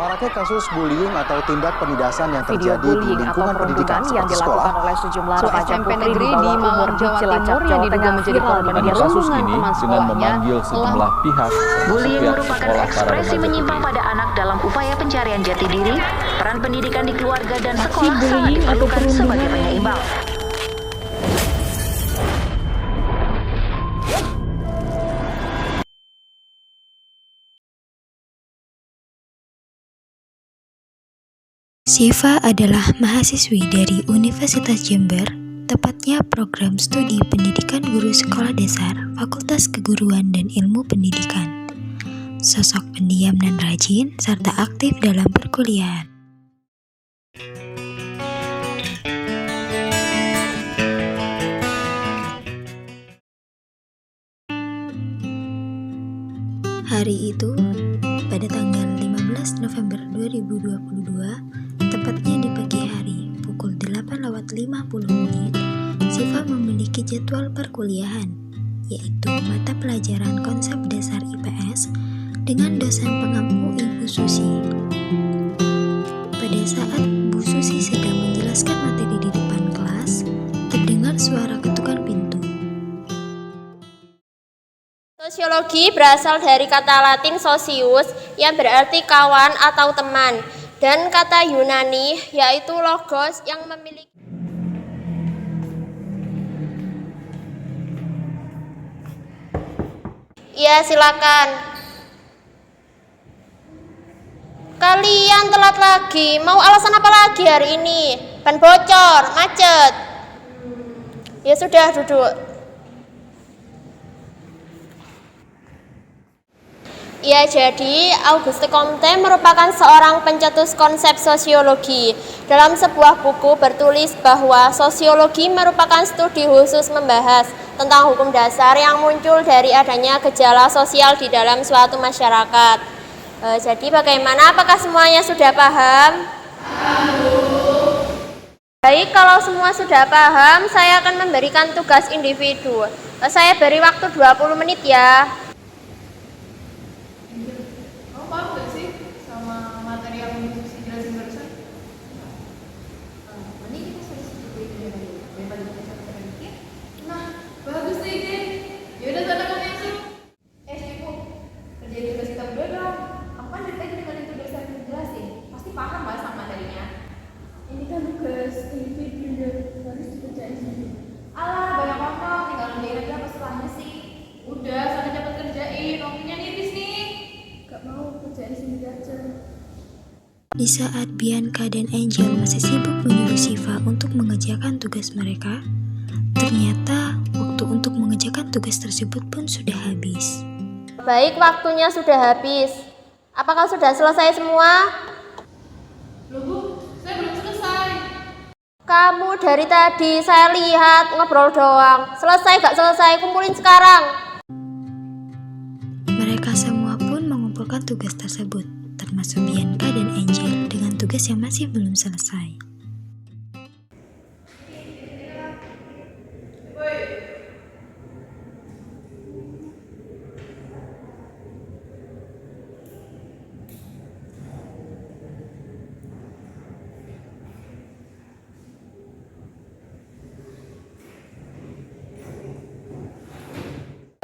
Maraknya kasus bullying atau tindak penindasan yang Video terjadi di bullying atau lingkungan pendidikan perundungan yang seperti dilakukan sekolah. oleh sejumlah remaja SMP putri negeri di di bawah umur Malang, di Jawa Cilacap, Timur yang Jawa diduga Tengah menjadi viral korban dan dari kasus rundungan ini teman dengan sekolahnya memanggil telah sejumlah pihak Bullying pihak merupakan sekolah para ekspresi remaja menyimpang putri. pada anak dalam upaya pencarian jati diri. Peran pendidikan di keluarga dan sekolah sangat bullying atau diperlukan sebagai perundungan. penyeimbang. Syifa adalah mahasiswi dari Universitas Jember, tepatnya program studi pendidikan guru sekolah dasar, Fakultas Keguruan dan Ilmu Pendidikan. Sosok pendiam dan rajin, serta aktif dalam perkuliahan. Hari itu, pada tanggal 15 November 2022, tepatnya di pagi hari, pukul 8:50, Syifa memiliki jadwal perkuliahan, yaitu mata pelajaran konsep dasar IPS dengan dosen pengampu Ibu Susi. Pada saat Bu Susi sedang menjelaskan materi di depan kelas, terdengar suara ketukan pintu. Sosiologi berasal dari kata Latin socius yang berarti kawan atau teman, dan kata Yunani yaitu logos yang memiliki Ya, silakan. Kalian telat lagi. Mau alasan apa lagi hari ini? Ban bocor, macet. Ya sudah, duduk. Ya, jadi Auguste Comte merupakan seorang pencetus konsep sosiologi. Dalam sebuah buku bertulis bahwa sosiologi merupakan studi khusus membahas tentang hukum dasar yang muncul dari adanya gejala sosial di dalam suatu masyarakat. Jadi bagaimana? Apakah semuanya sudah paham? Baik, kalau semua sudah paham, saya akan memberikan tugas individu. Saya beri waktu 20 menit ya. Paham gak sih sama materi yang Ibu Susi jelasin barusan? Mending kita sedikit daripada kita capek dikit. Nah, bagus nih ide. Yaudah, sana kamu yang suruh. Cukup. Kerjain tugas kita berdua dong. Aku kan dari tadi dengerin tugas yang dijelasin. Pasti paham lah sama materinya. Ini kan tugas individu, harus dikerjain sendiri. Alah, banyak ngomong, tinggal ngerjain aja apa setelahnya sih. Udah, sana cepet kerjain, waktunya nipis nih. Gak mau kerjain sendiri aja. Di saat Bianca dan Angel masih sibuk menyuruh Syifa untuk mengerjakan tugas mereka, ternyata waktu untuk mengerjakan tugas tersebut pun sudah habis. Baik, waktunya sudah habis. Apakah sudah selesai semua? Loh Bu, saya belum selesai. Kamu dari tadi saya lihat ngobrol doang. Selesai gak selesai, kumpulin sekarang. Mereka semua pun mengumpulkan tugas tersebut, termasuk Bianca dan Angel dengan tugas yang masih belum selesai.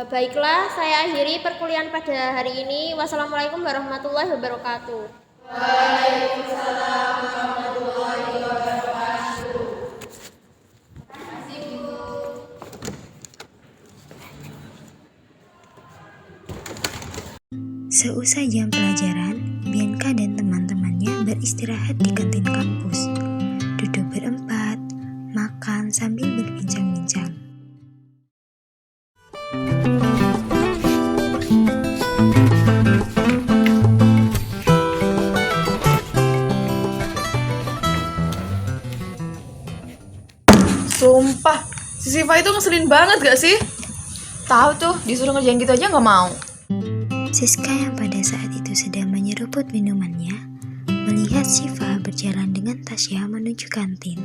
Baiklah, saya akhiri perkuliahan pada hari ini. Wassalamualaikum warahmatullahi wabarakatuh. Waalaikumsalam warahmatullahi wabarakatuh. Makasih Bu. Seusai jam pelajaran, Bianca dan teman-temannya beristirahat di kantin kampus. Duduk berempat, makan sambil berbincang-bincang. Sumpah, si Syifa itu ngeselin banget gak sih? Tahu tuh, disuruh ngerjain gitu aja gak mau. Siska yang pada saat itu sedang menyeruput minumannya, melihat Syifa berjalan dengan Tasya menuju kantin.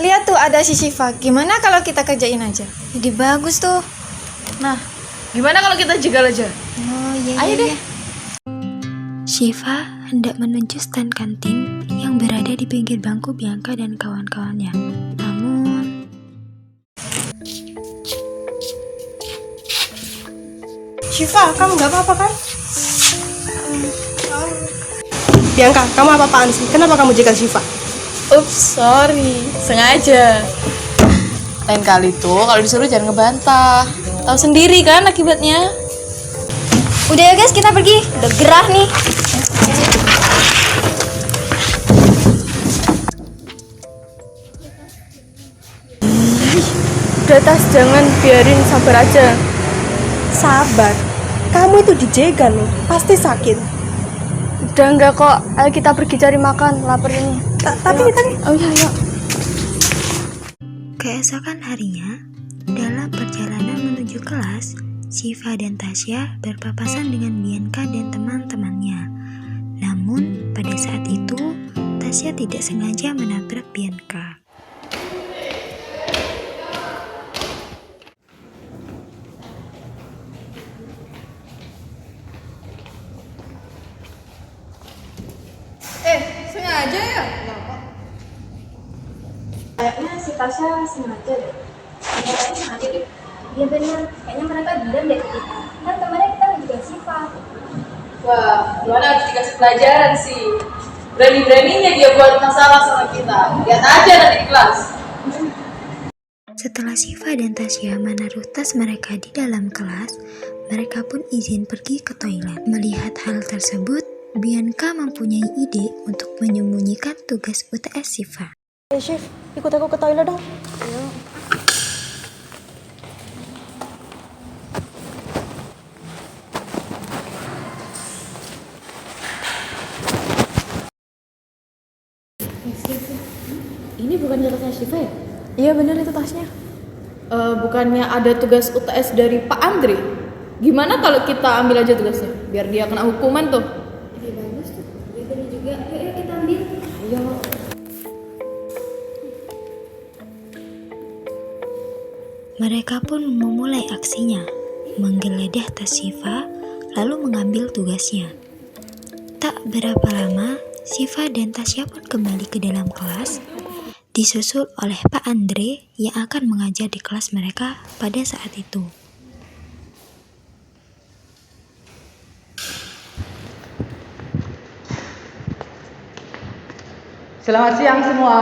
Lihat tuh ada si Syifa. Gimana kalau kita kerjain aja? Jadi bagus tuh. Nah, gimana kalau kita jegal aja? Oh iya. Ayo deh. Syifa hendak menuju stand kantin yang berada di pinggir bangku Bianca dan kawan-kawannya. Namun, Syifa, kamu gak apa-apa kan? Bianca, kamu apa-apaan sih? Kenapa kamu jegal Syifa? Ups, sorry, sengaja. Lain kali tuh kalau disuruh jangan ngebantah. Tahu sendiri kan akibatnya. Udah ya guys, kita pergi. Udah gerah nih. Udah Tas, jangan biarin sabar aja. Sabar? Kamu itu dijegal loh, pasti sakit. Udah enggak kok, ayo kita pergi cari makan, lapar ini. Tapi kita nih. Oh iya. keesokan harinya, dalam perjalanan menuju kelas, Syifa dan Tasya berpapasan dengan Bianca dan teman-temannya. Namun, pada saat itu, Tasya tidak sengaja menabrak Bianca. Sengaja ya? Kayaknya si Tasya sengaja deh. Kayaknya sengaja deh. Iya benar, kayaknya mereka bilang dari kita. Kan kemarin kita juga Syifa. Wah, gimana harus dikasih pelajaran sih. Berani-beraninya dia buat masalah sama kita. Lihat aja nanti di kelas. Setelah Syifa dan Tasya menaruh tas mereka di dalam kelas, mereka pun izin pergi ke toilet. Melihat hal tersebut, Bianca mempunyai ide untuk menyembunyikan tugas UTS Syifa. Syif, ikut aku ke toilet dong. Ini bukannya tasnya Syifa ya? Iya benar itu tasnya. Bukannya ada tugas UTS dari Pak Andre? Gimana kalau kita ambil aja tugasnya? Biar dia kena hukuman tuh. Ide bagus tuh. Iya benar juga. Yuk kita ambil. Ayo. Mereka pun memulai aksinya, menggeledah tas Syifa, lalu mengambil tugasnya. Tak berapa lama, Syifa dan Tasya pun kembali ke dalam kelas, disusul oleh Pak Andre yang akan mengajar di kelas mereka pada saat itu. Selamat siang semua.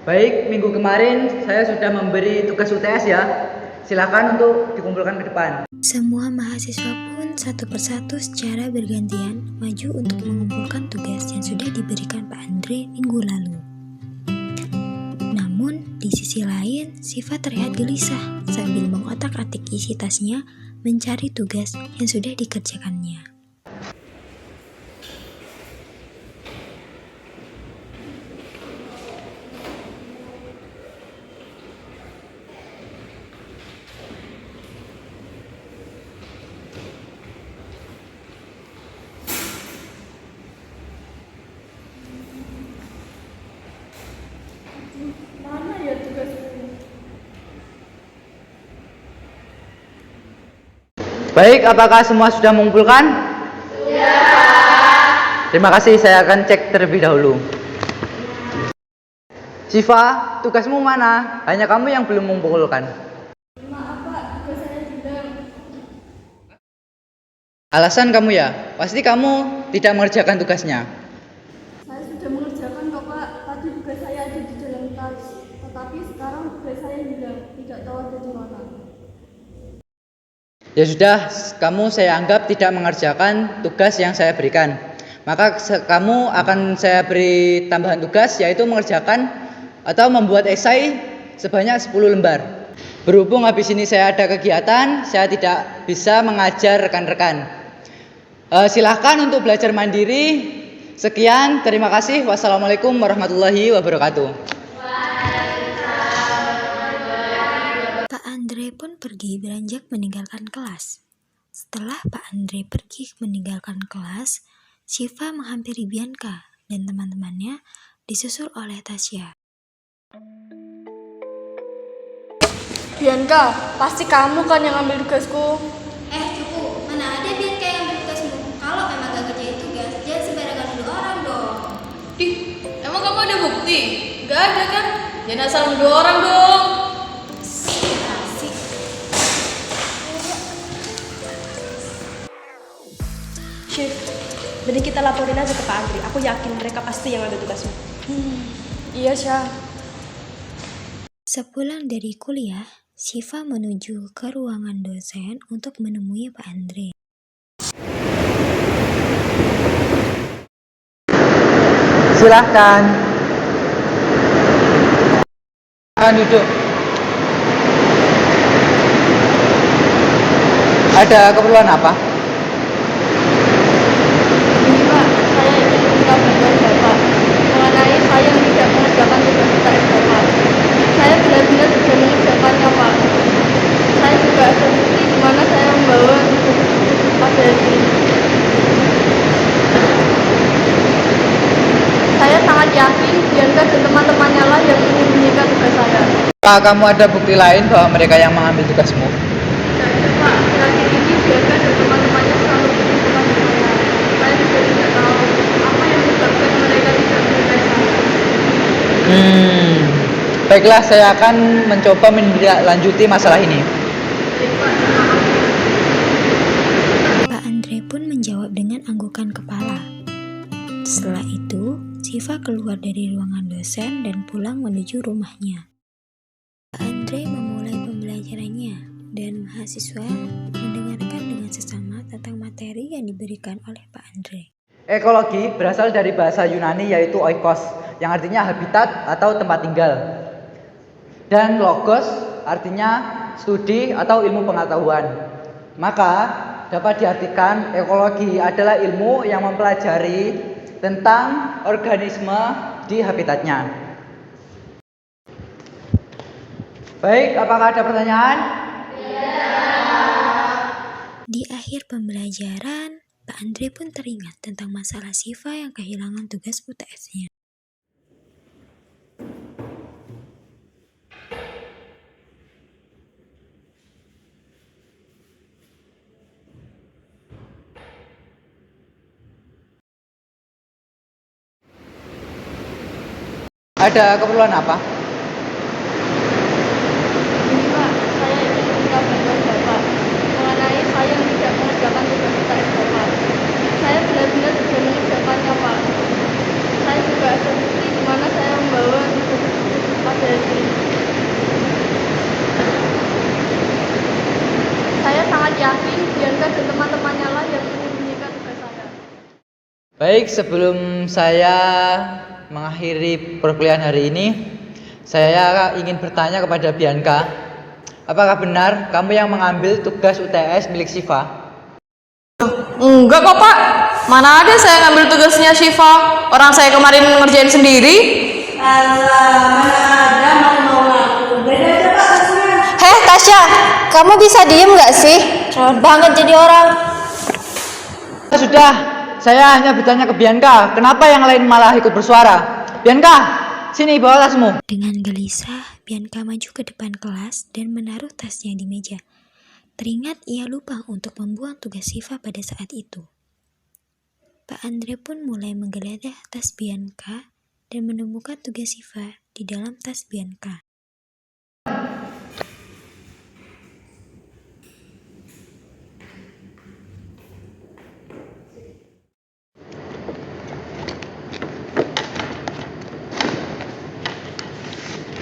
Baik, minggu kemarin saya sudah memberi tugas UTS ya. Silakan untuk dikumpulkan ke depan. Semua mahasiswa pun satu persatu secara bergantian maju untuk mengumpulkan tugas yang sudah diberikan Pak Andre minggu lalu. Namun, di sisi lain, Syifa terlihat gelisah sambil mengotak-atik isi tasnya mencari tugas yang sudah dikerjakannya. Baik, apakah semua sudah mengumpulkan? Sudah. Terima kasih, saya akan cek terlebih dahulu. Syifa, tugasmu mana? Hanya kamu yang belum mengumpulkan. Maaf Pak, tugas saya hilang. Alasan kamu ya? Pasti kamu tidak mengerjakan tugasnya. Saya sudah mengerjakan kok Pak. Tadi tugas saya ada di dalam tas. Tetapi sekarang tugas saya hilang. Tidak tahu ada di mana. Ya sudah, kamu saya anggap tidak mengerjakan tugas yang saya berikan. Maka kamu akan saya beri tambahan tugas, yaitu mengerjakan atau membuat esai sebanyak 10 lembar. Berhubung habis ini saya ada kegiatan, saya tidak bisa mengajar rekan-rekan. Silahkan untuk belajar mandiri. Sekian, terima kasih. Wassalamualaikum warahmatullahi wabarakatuh. Pak Andre pun pergi beranjak meninggalkan kelas. Setelah Pak Andre pergi meninggalkan kelas, Syifa menghampiri Bianca dan teman-temannya disusul oleh Tasya. Bianca, pasti kamu kan yang ambil tugasku. Cukup, mana ada dia Gak ada kan? Jangan asal nuduh orang dong. Syif, mending kita laporin aja ke Pak Andri. Aku yakin mereka pasti yang ambil tugasmu. Iya, Syah. Sepulang dari kuliah, Syifa menuju ke ruangan dosen untuk menemui Pak Andre. Silahkan. Silahkan duduk. Ada keperluan apa? Ini Pak, saya ingin minta bantuan Bapak mengenai saya yang tidak mengerjakan tugas UTS Bapak. Saya benar-benar sudah mengerjakannya Pak. Saya juga ada bukti di mana saya membawa ABSD. Saya sangat yakin Bianca dan teman-temannya lah yang menyembunyikan tugas saya. Apakah kamu ada bukti lain bahwa mereka yang mengambil tugasmu? Pak, terakhir ini Bianca dan teman-temannya selalu menyembunyikan saya. Saya juga tidak tahu apa yang menyebabkan mereka tidak menilai saya. Baiklah, saya akan mencoba menindaklanjuti masalah ini. Pak Andre pun menjawab dengan anggukan kepala. Setelah itu, Syifa keluar dari ruangan dosen dan pulang menuju rumahnya. Pak Andre memulai pembelajarannya dan mahasiswa mendengarkan dengan sesama tentang materi yang diberikan oleh Pak Andre. Ekologi berasal dari bahasa Yunani yaitu oikos, yang artinya habitat atau tempat tinggal. Dan logos artinya studi atau ilmu pengetahuan. Maka dapat diartikan ekologi adalah ilmu yang mempelajari tentang organisme di habitatnya. Baik, apakah ada pertanyaan? Di akhir pembelajaran, Pak Andre pun teringat tentang masalah Syifa yang kehilangan tugas UTS-nya. Ada keperluan apa? Ini Pak, saya ingin minta bantuan Bapak mengenai saya yang tidak mengerjakan tugas UTS Bapak. Saya benar-benar sudah mengerjakannya Pak. Saya juga ada bukti di mana saya membawa ABSD. Saya sangat yakin Bianca dan teman-temannya lah yang menyembunyikan tugas saya. Baik, sebelum saya mengakhiri perkuliahan hari ini, saya ingin bertanya kepada Bianca, apakah benar kamu yang mengambil tugas UTS milik Syifa? Enggak kok, Pak. Mana ada saya ngambil tugasnya Syifa. Orang saya kemarin ngerjain sendiri. Heh Tasya, kamu bisa diem gak sih? Cerewet banget jadi orang. Sudah, saya hanya bertanya ke Bianca, kenapa yang lain malah ikut bersuara? Bianca, sini bawa tasmu. Dengan gelisah, Bianca maju ke depan kelas dan menaruh tasnya di meja. Teringat ia lupa untuk membuang tugas Syifa pada saat itu. Pak Andre pun mulai menggeledah tas Bianca dan menemukan tugas Syifa di dalam tas Bianca.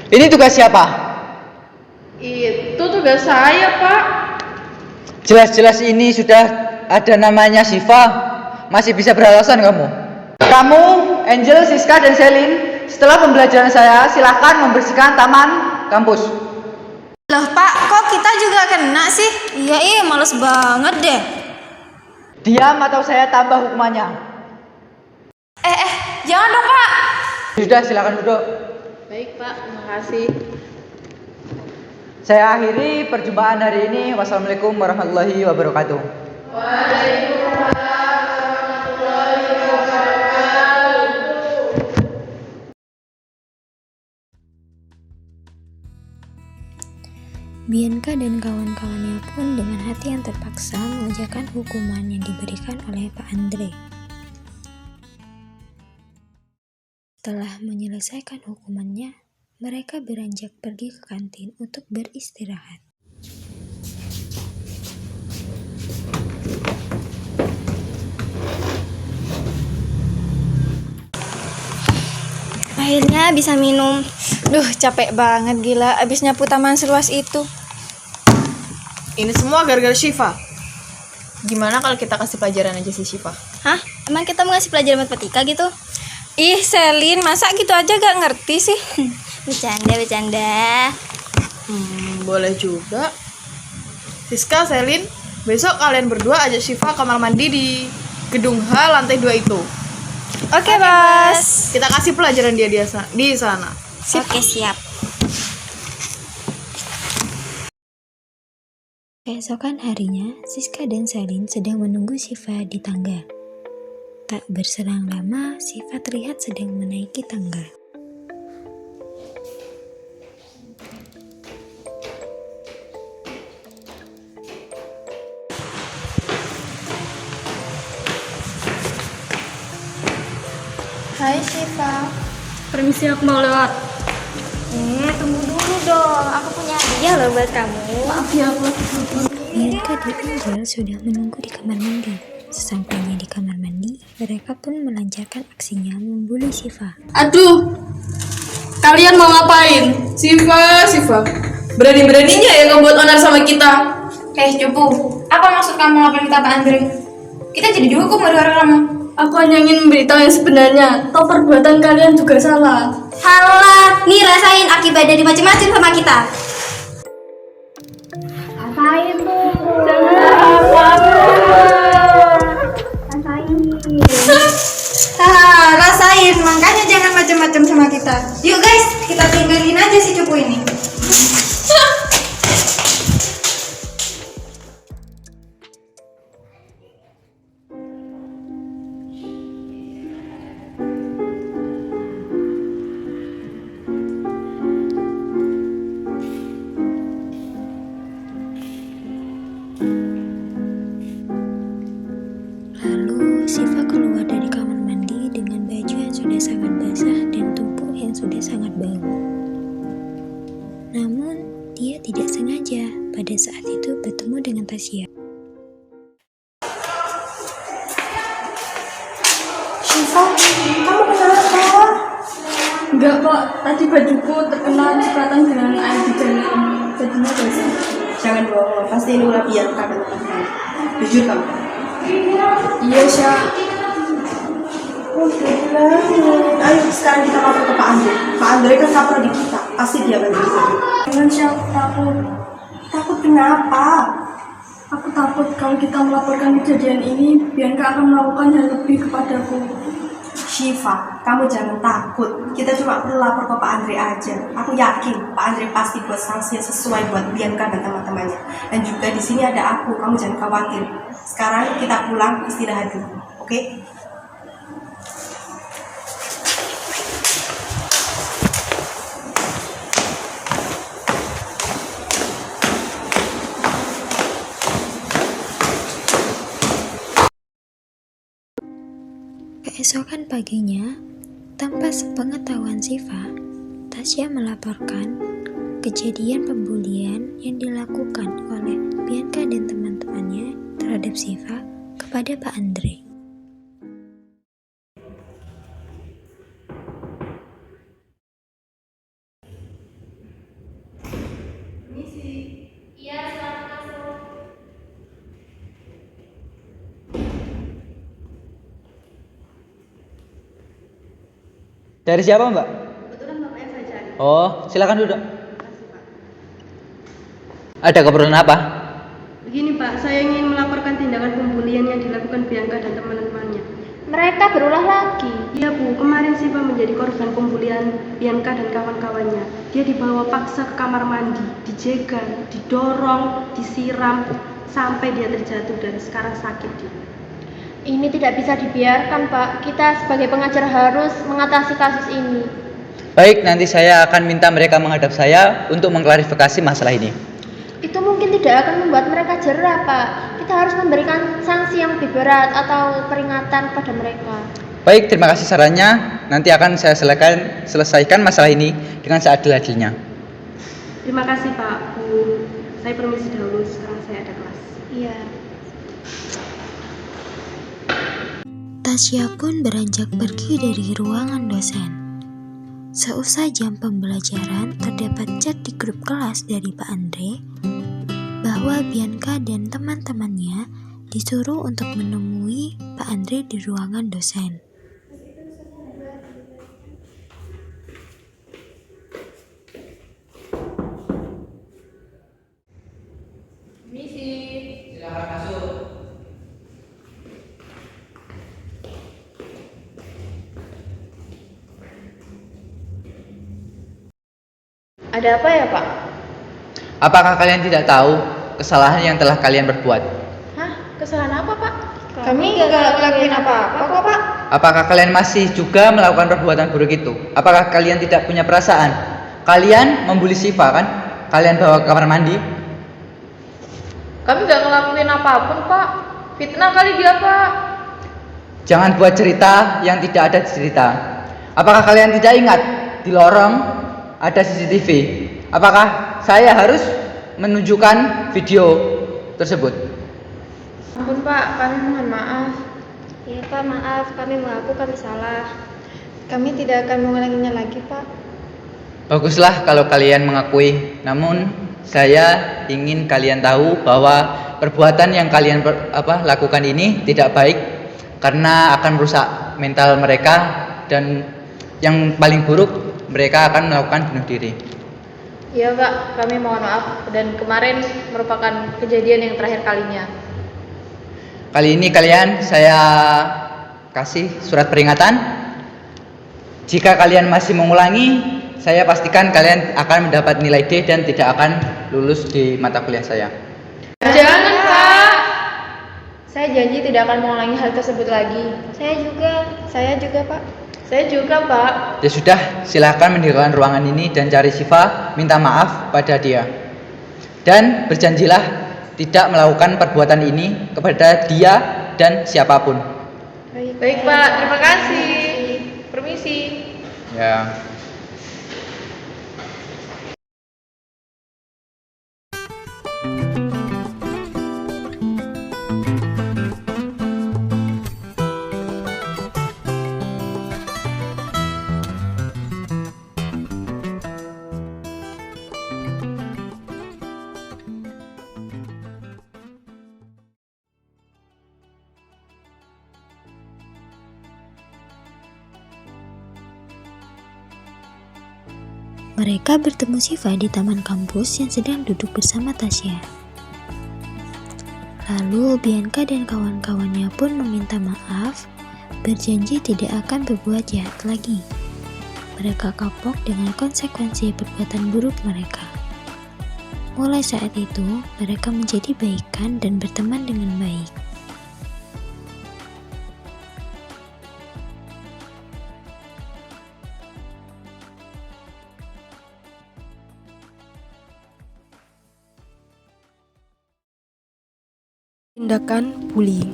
Ini tugas siapa? Itu tugas saya Pak. Jelas-jelas ini sudah ada namanya Syifa. Masih bisa beralasan kamu? Kamu, Angel, Siska, dan Selin, setelah pembelajaran saya, silahkan membersihkan taman kampus. Loh Pak, kok kita juga kena sih? Iya, males banget deh. Diam atau saya tambah hukumannya. Jangan dong Pak. Sudah, silakan duduk. Baik Pak, terima kasih. Saya akhiri perjumpaan hari ini. Wassalamualaikum warahmatullahi wabarakatuh. Bianca dan kawan-kawannya pun dengan hati yang terpaksa mengerjakan hukuman yang diberikan oleh Pak Andre. Setelah menyelesaikan hukumannya, mereka beranjak pergi ke kantin untuk beristirahat. Akhirnya bisa minum. Duh, capek banget gila abis nyapu taman seluas itu. Ini semua gara-gara Syifa. Gimana kalau kita kasih pelajaran aja si Syifa? Hah? Emang kita mau ngasih pelajaran matematika gitu? Ih, Selin, masa gitu aja gak ngerti sih? Bercanda. Boleh juga. Siska, Selin, besok kalian berdua ajak Syifa kamar mandi di gedung H lantai 2 itu. Oke, Bos. Kita kasih pelajaran dia di sana. Oke, siap. Keesokan harinya, Siska dan Selin sedang menunggu Syifa di tangga. Tak berselang lama, Syifa terlihat sedang menaiki tangga. Hai, Syifa. Permisi, aku mau lewat. Tunggu dulu dong. Aku punya hadiah loh buat kamu. Maaf ya, aku Bianca dan Angel sudah menunggu di kamar mandi. Sesampainya di kamar mandi, mereka pun melancarkan aksinya membuli Syifa. Aduh, kalian mau ngapain? Syifa. Berani-beraninya ya kamu buat onar sama kita. Cupu, apa maksud kamu ngapain kita Pak Andre? Kita jadi dihukum gara-gara kamu. Aku hanya ingin memberitahu yang sebenarnya. Toh perbuatan kalian juga salah. Halah, nih rasain akibat dari macam-macam sama kita. Rasain tuh. Rasain. Makanya jangan macam-macam sama kita. Yuk guys, kita tinggalin aja si cupu ini. Lalu, Syifa keluar dari kamar mandi dengan baju yang sudah sangat basah dan tubuh yang sudah sangat bau. Namun, dia tidak sengaja pada saat itu bertemu dengan Tasya. Syifa, kamu kenapa? Enggak kok, tadi bajuku terkena cipratan dengan air di jalan. Jadinya basah. Jangan bohong, pasti ini ulah Bianca dan teman-teman. Jujur kamu. Iya, Syah. Ayo sekarang kita lapor ke Pak Andre. Pak Andre kan kapro di kita, pasti dia bantu kita. Jangan, Syah, aku takut. Takut kenapa? Aku takut kalau kita melaporkan kejadian ini, Bianca akan melakukan hal lebih kepadaku. Syifa, kamu jangan takut. Kita cuma perlu lapor ke Pak Andre aja. Aku yakin Pak Andre pasti buat sanksi yang sesuai buat Bianca dan teman-temannya. Dan juga di sini ada aku, kamu jangan khawatir. Sekarang kita pulang istirahat dulu, oke? Keesokan paginya, tanpa sepengetahuan Syifa, Tasya melaporkan kejadian pembulian yang dilakukan oleh Bianca dan teman-temannya terhadap Syifa kepada Pak Andre. Dari siapa, Mbak? Kebetulan Bapak yang saya cari. Oh, silakan duduk. Ada keperluan apa? Begini Pak, saya ingin melaporkan tindakan pembulian yang dilakukan Bianca dan teman-temannya. Mereka berulah lagi. Iya Bu, kemarin Syifa menjadi korban pembulian Bianca dan kawan-kawannya. Dia dibawa paksa ke kamar mandi, dijegal, didorong, disiram, sampai dia terjatuh dan sekarang sakit dia. Ini tidak bisa dibiarkan, Pak. Kita sebagai pengajar harus mengatasi kasus ini. Baik, nanti saya akan minta mereka menghadap saya untuk mengklarifikasi masalah ini. Itu mungkin tidak akan membuat mereka jerah, Pak. Kita harus memberikan sanksi yang lebih berat atau peringatan kepada mereka. Baik, terima kasih sarannya. Nanti akan saya selesaikan masalah ini dengan seadil-adilnya. Terima kasih Pak, Bu. Saya permisi dahulu, sekarang saya ada kelas. Iya. Tasya pun beranjak pergi dari ruangan dosen. Seusai jam pembelajaran, terdapat chat di grup kelas dari Pak Andre bahwa Bianca dan teman-temannya disuruh untuk menemui Pak Andre di ruangan dosen. Silakan masuk. Ada apa ya, Pak? Apakah kalian tidak tahu kesalahan yang telah kalian perbuat? Hah? Kesalahan apa, Pak? Kami nggak ngelakuin apa-apa kok, Pak. Apakah kalian masih juga melakukan perbuatan buruk itu? Apakah kalian tidak punya perasaan? Kalian membuli Siva kan? Kalian bawa ke kamar mandi? Kami nggak ngelakuin apapun, Pak. Fitnah kali dia, Pak. Jangan buat cerita yang tidak ada cerita. Apakah kalian tidak ingat di lorong ada CCTV? Apakah saya harus menunjukkan video tersebut? Ampun, Pak. Kami mohon maaf. Iya Pak, maaf. Kami mengaku kami salah. Kami tidak akan mengulanginya lagi, Pak. Baguslah kalau kalian mengakui. Namun saya ingin kalian tahu bahwa perbuatan yang kalian lakukan ini tidak baik karena akan merusak mental mereka, dan yang paling buruk mereka akan melakukan bunuh diri. Iya, Pak. Kami mohon maaf, dan kemarin merupakan kejadian yang terakhir kalinya. Kali ini kalian saya kasih surat peringatan. Jika kalian masih mengulangi, saya pastikan kalian akan mendapat nilai D dan tidak akan lulus di mata kuliah saya. Jangan, Pak. Saya janji tidak akan mengulangi hal tersebut lagi. Saya juga Pak. Saya juga, Pak. Ya sudah, silahkan meninggalkan ruangan ini dan cari Siva, minta maaf pada dia. Dan berjanjilah tidak melakukan perbuatan ini kepada dia dan siapapun. Baik, Pak. Terima kasih. Permisi. Ya. Mereka bertemu Siva di taman kampus yang sedang duduk bersama Tasya. Lalu Bianca dan kawan-kawannya pun meminta maaf, berjanji tidak akan berbuat jahat lagi. Mereka kapok dengan konsekuensi perbuatan buruk mereka. Mulai saat itu, mereka menjadi baikan dan berteman dengan baik. Tindakan bullying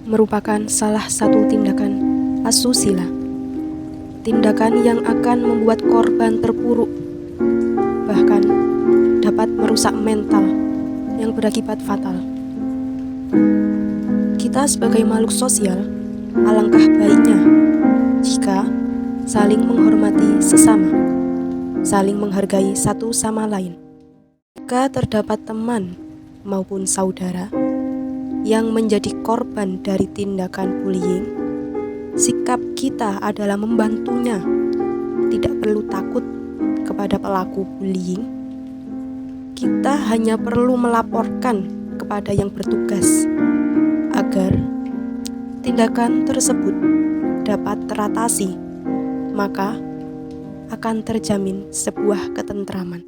merupakan salah satu tindakan asusila. Tindakan yang akan membuat korban terpuruk, bahkan dapat merusak mental yang berakibat fatal. Kita sebagai makhluk sosial, alangkah baiknya jika saling menghormati sesama, saling menghargai satu sama lain. Jika terdapat teman maupun saudara yang menjadi korban dari tindakan bullying, sikap kita adalah membantunya. Tidak perlu takut kepada pelaku bullying. Kita hanya perlu melaporkan kepada yang bertugas agar tindakan tersebut dapat teratasi, maka akan terjamin sebuah ketentraman.